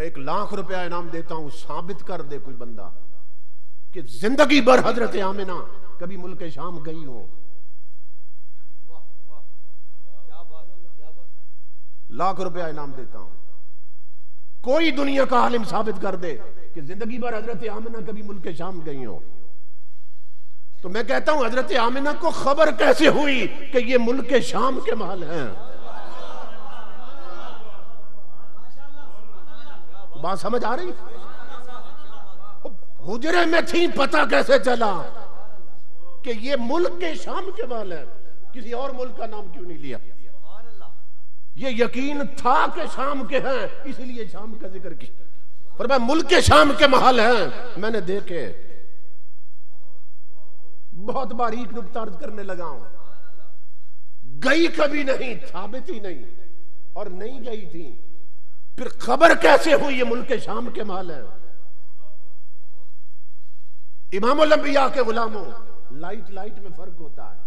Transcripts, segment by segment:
मैं 1 लाख रुपया इनाम देता हूं, साबित कर दे कोई बंदा कि जिंदगी भर हजरत आमिना कभी मुल्क शाम गई हो। लाख रुपया इनाम देता हूं, कोई दुनिया का आलिम साबित कर दे कि जिंदगी भर हजरत आमिना कभी मुल्क शाम गई हो। तो मैं कहता हूं हजरत आमिना को खबर कैसे हुई कि ये मुल्क शाम के महल हैं? बात समझ आ रही? हुजरे में थी, पता कैसे चला कि ये मुल्क के शाम के महल है? किसी और मुल्क का नाम क्यों नहीं लिया? ये यकीन था कि शाम के हैं, इसलिए शाम का जिक्र किया। पर मैं मुल्क के शाम के महल हैं, मैंने देखे। बहुत बारीक नुक्ता अर्ज करने लगा हूं। गई कभी नहीं, साबित ही नहीं, और नहीं गई थी, फिर खबर कैसे हुई ये मुल्क के शाम के महल है? इमामुल अंबिया के गुलामों, लाइट लाइट में फर्क होता है,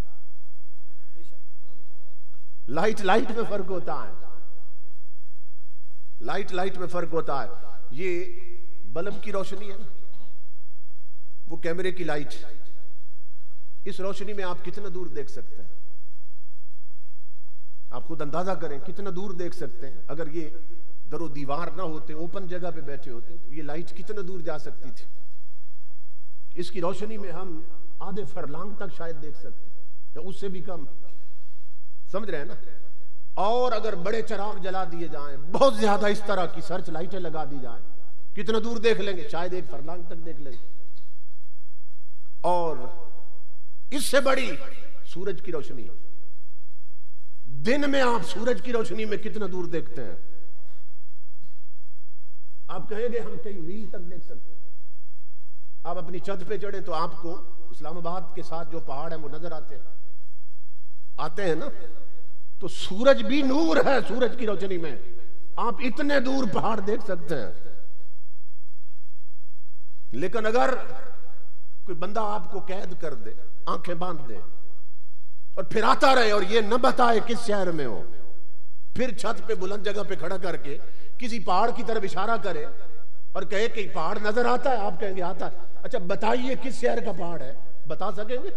लाइट लाइट में फर्क होता है, लाइट लाइट में फर्क होता है। ये बल्ब की रोशनी है ना, वो कैमरे की लाइट, इस रोशनी में आप कितना दूर देख सकते हैं? आप खुद अंदाजा करें कितना दूर देख सकते हैं। अगर ये दरो दीवार ना होते, ओपन जगह पे बैठे होते, तो ये लाइट कितना दूर जा सकती थी? इसकी रोशनी में हम आधे फरलांग तक शायद देख सकते हैं, या उससे भी कम। समझ रहे हैं ना? और अगर बड़े चराग जला दिए जाएं, बहुत ज्यादा इस तरह की सर्च लाइटें लगा दी जाएं, कितना दूर देख लेंगे? शायद 1 फरलांग तक देख लेंगे। और इससे बड़ी सूरज की रोशनी, दिन में आप सूरज की रोशनी में कितना दूर देखते हैं? आप कहेंगे हम कई मील तक देख सकते हैं। आप अपनी छत पे चढ़े तो आपको इस्लामाबाद के साथ जो पहाड़ है वो नजर आते हैं ना? तो सूरज भी नूर है, सूरज की रोशनी में आप इतने दूर पहाड़ देख सकते हैं। लेकिन अगर कोई बंदा आपको कैद कर दे, आंखें बांध दे, और फिर आता रहे और ये न बताए किस शहर में हो, फिर छत पे बुलंद जगह पे खड़ा करके किसी पहाड़ की तरफ इशारा करे और कहे कि पहाड़ नजर आता है, आप कहेंगे आता है। अच्छा बताइए किस शहर का पहाड़ है, बता सकेंगे?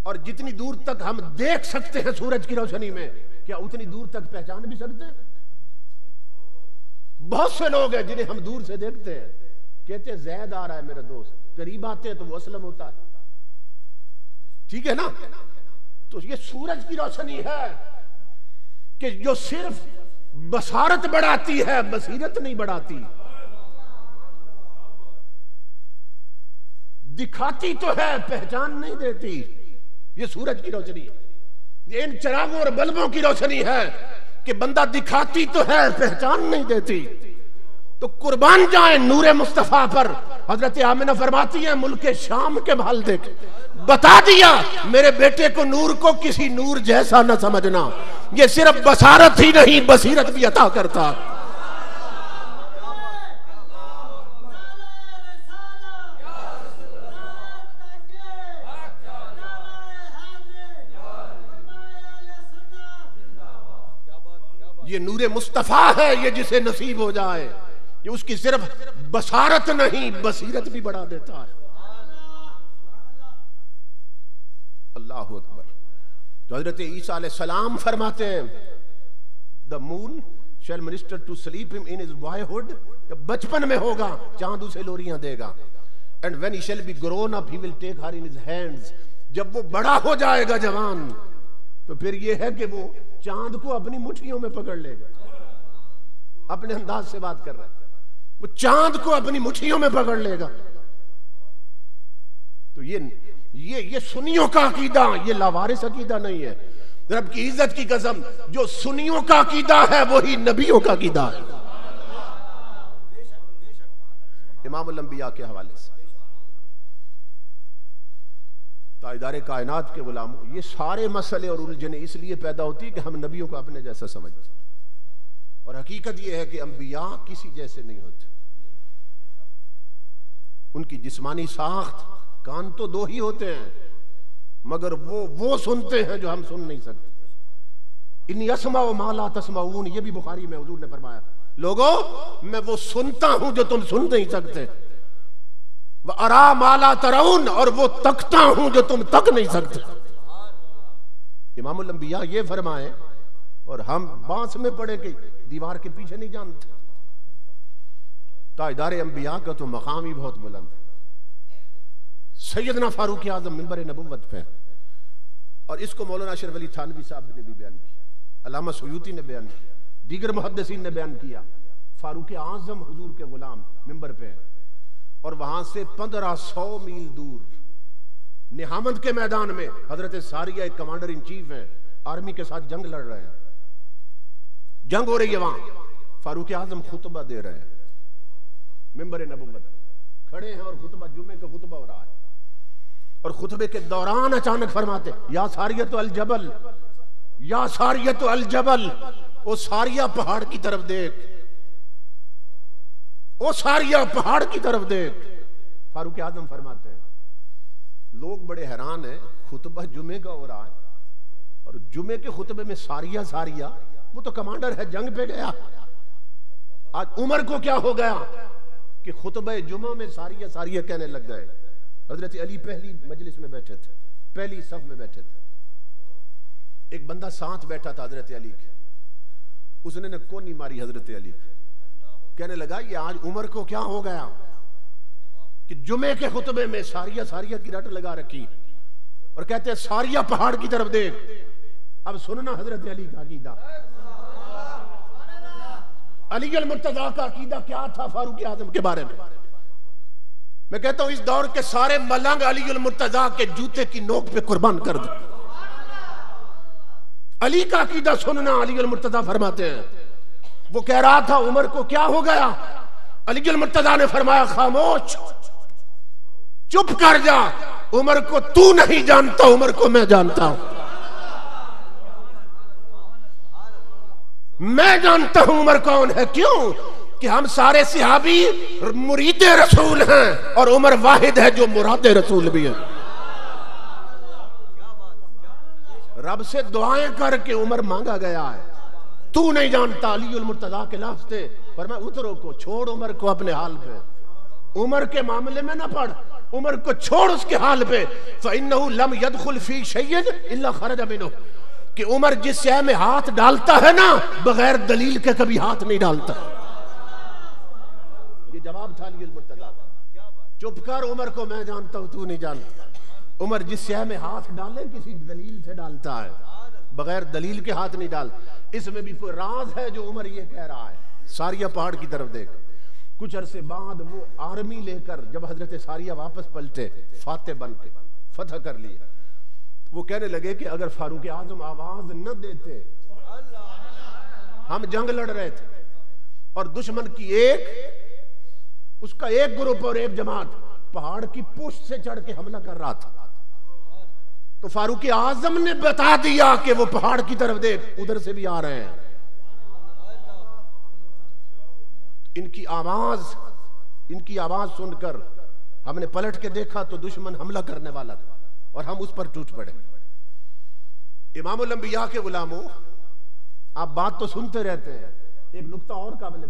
और जितनी दूर तक हम देख सकते हैं सूरज की रोशनी में, क्या उतनी दूर तक पहचान भी सकते हैं? बहुत से लोग हैं जिन्हें हम दूर से देखते हैं, कहते हैं जैद आ रहा है मेरा दोस्त, करीब आते हैं तो वो असलम होता है। ठीक है ना? तो ये सूरज की रोशनी है कि जो सिर्फ बसारत बढ़ाती है, बसीरत नहीं बढ़ाती। दिखाती तो है, पहचान नहीं देती। ये सूरज की रोशनी है, ये इन चिरागों और बल्बों की रोशनी है कि बंदा दिखाती तो है, पहचान नहीं देती। तो कुर्बान जाए नूरे मुस्तफा पर। हजरत आमिना फरमाती है मुल्क शाम के महल देख, बता दिया मेरे बेटे को नूर को किसी नूर जैसा न समझना, ये सिर्फ बसारत ही नहीं बसीरत भी अता करता। ये नूरे मुस्तफा है, ये जिसे नसीब हो जाए, ये उसकी सिर्फ बसारत नहीं बसीरत भी बढ़ा देता है। अल्लाह अकबर। तो हजरत ईसा अलैहिस्सलाम फरमाते हैं the moon shall minister to sleep him in his boyhood, जब बचपन में होगा चांद उसे लोरियां देगा। And when he shall be grown up he will take her in his hands, जब वो बड़ा हो जाएगा जवान, तो फिर ये है कि वो चांद को अपनी मुट्ठियों में पकड़ लेगा। अपने अंदाज से बात कर रहा है, वो चांद को अपनी मुट्ठियों में पकड़ लेगा। तो ये सुन्नियों का अकीदा, ये लावारिस अकीदा नहीं है। रब की इज्जत की कसम, जो सुन्नियों का अकीदा है वही नबियों का अकीदा है। इमामुल अंबिया के हवाले से ताजदार कायनात के गुलामों, ये सारे मसले और उलझने इसलिए पैदा होती है कि हम नबियों को अपने जैसा समझते हैं। और हकीकत यह है कि अंबिया किसी जैसे नहीं होते। उनकी जिस्मानी साख्त, कान तो 2 ही होते हैं, मगर वो सुनते हैं जो हम सुन नहीं सकते। इन्नी अस्मा व माला तस्माऊन, ये भी बुखारी में हुजूर ने फरमाया, लोगों मैं वो सुनता हूं जो तुम सुन नहीं सकते, व अरा माला तराउन, और वो तकता हूं जो तुम तक नहीं सकते। इमामुल अंबिया ये फरमाए और हम बांस में पड़े कि दीवार के पीछे नहीं जानते। ताजदार अंबिया का तो मकाम ही बहुत बुलंद है। सैयदना फारूक आजम मिंबर नबुव्वत पे, और इसको मौलाना अशरफ अली थानवी साहब ने भी बयान किया, अल्लामा सयूती ने बयान किया, दीगर मुहद्दिसीन ने बयान किया। फारूक आजम हुजूर के गुलाम मिंबर पे, और वहां से 1500 मील दूर निहामद के मैदान में हजरत सारिया एक कमांडर इन चीफ है, आर्मी के साथ जंग लड़ रहे हैं, जंग हो रही है, वहां फारूक आजम खुतबा दे रहे हैं, मिंबर नबुव्वत खड़े हैं और खुतबा, जुमे का खुतबा हो रहा है, और खुतबे के दौरान अचानक फरमाते, या सारियत अल जबल, या सारियत अल जबल, ओ सारिया पहाड़ की तरफ देख, ओ सारिया पहाड़ की तरफ देख। फारूक आजम फरमाते हैं, लोग बड़े हैरान हैं, खुतबा जुमे का हो रहा है और जुमे के खुतबे में सारिया सारिया, वो तो कमांडर है, जंग पे गया, आज उमर को क्या हो गया कि खुतबे जुमा में सारिया सारिया कहने लग गए। हजरत अली पहली मजलिस में बैठे थे, पहली सफ में बैठे थे, एक बंदा साथ बैठा था हजरत अली के, उसने न कोनी मारी हजरत अली के, कहने लगा ये आज उमर को क्या हो गया कि जुमे के खुतबे में सारिया सारिया की रट लगा रखी, और कहते हैं सारिया पहाड़ की तरफ देख। अब सुनना हजरत अली का अकीदा, अली अल मुर्तजा का अकीदा क्या था फारूक आजम के बारे में। मैं कहता हूं इस दौर के सारे मलंग अली अल मुर्तजा के जूते की नोक पे कुर्बान कर दो। अली का अकीदा सुनना, अली अल मुर्तजा फरमाते हैं, वो कह रहा था उमर को क्या हो गया, अली अल मुर्तजा ने फरमाया खामोश, चुप कर जा, उमर को तू नहीं जानता, उमर को मैं जानता हूं, मैं जानता हूं उमर कौन है। क्यों कि हम सारे सिहाबी मुरीदे रसूल हैं और उमर वाहिद है जो मुरादे रसूल भी है। रब से दुआएं करके उमर मांगा गया है, तू नहीं जानता। अली उल मुर्तजा के लफ्ज़ थे, पर मैं उतरो को छोड़ उमर को अपने हाल पे, उमर के मामले में ना पड़, उमर को छोड़ उसके हाल पे। फ़इन्नहु लम यदखुल फी शैइन इल्ला खरज मिन्हु, कि उमर जिस शय में हाथ डालता है ना, बगैर दलील के कभी हाथ नहीं डालता। ये जवाब था अली उल मुर्तजा का, चुप कर, उमर को मैं जानता हूं, तू नहीं जानता। उमर जिस शय में हाथ डाले किसी दलील से डालता है, बगैर दलील के हाथ नहीं डाल। इसमें भी कोई राज है जो उमर ये कह रहा है। सारिया पहाड़ की तरफ देख। कुछ अरसे बाद वो आर्मी लेकर जब हजरत सारिया वापस पलटे फाते बन के, फतह कर लिया, वो कहने लगे कि अगर फारूक आजम आवाज न देते, हम जंग लड़ रहे थे और दुश्मन की उसका एक ग्रुप और एक जमात पहाड़ की पुष्ट से चढ़ के हमला कर रहा था, तो फारूक आजम ने बता दिया कि वो पहाड़ की तरफ देख, उधर से भी आ रहे हैं। इनकी आवाज सुनकर हमने पलट के देखा तो दुश्मन हमला करने वाला था और हम उस पर टूट पड़े। इमामुल अंबिया के गुलामों, आप बात तो सुनते रहते हैं, एक नुक्ता और काबिल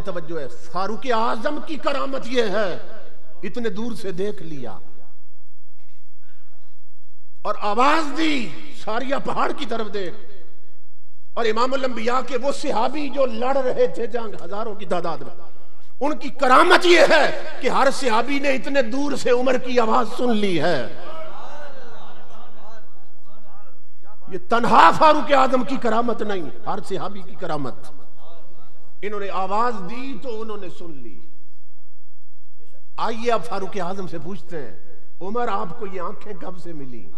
तवज्जो है। फारूक आजम की करामत यह है, इतने दूर से देख लिया और आवाज दी, सारिया पहाड़ की तरफ देख। और इमामुल अंबिया के वो सिहाबी जो लड़ रहे थे जंग हजारों की तादाद में, उनकी करामत यह है कि हर सिहाबी ने इतने दूर से उमर की आवाज सुन ली है। ये तन्हा फारूक आजम की करामत नहीं, हर सिहाबी की करामत। इन्होंने आवाज दी तो उन्होंने सुन ली। आइए अब फारूक आजम से पूछते हैं, उमर आपको ये आंखें कब से मिली?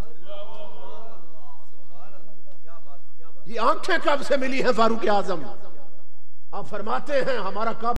ये आंखें कब से मिली हैं फारूक आजम? आप फरमाते हैं हमारा कब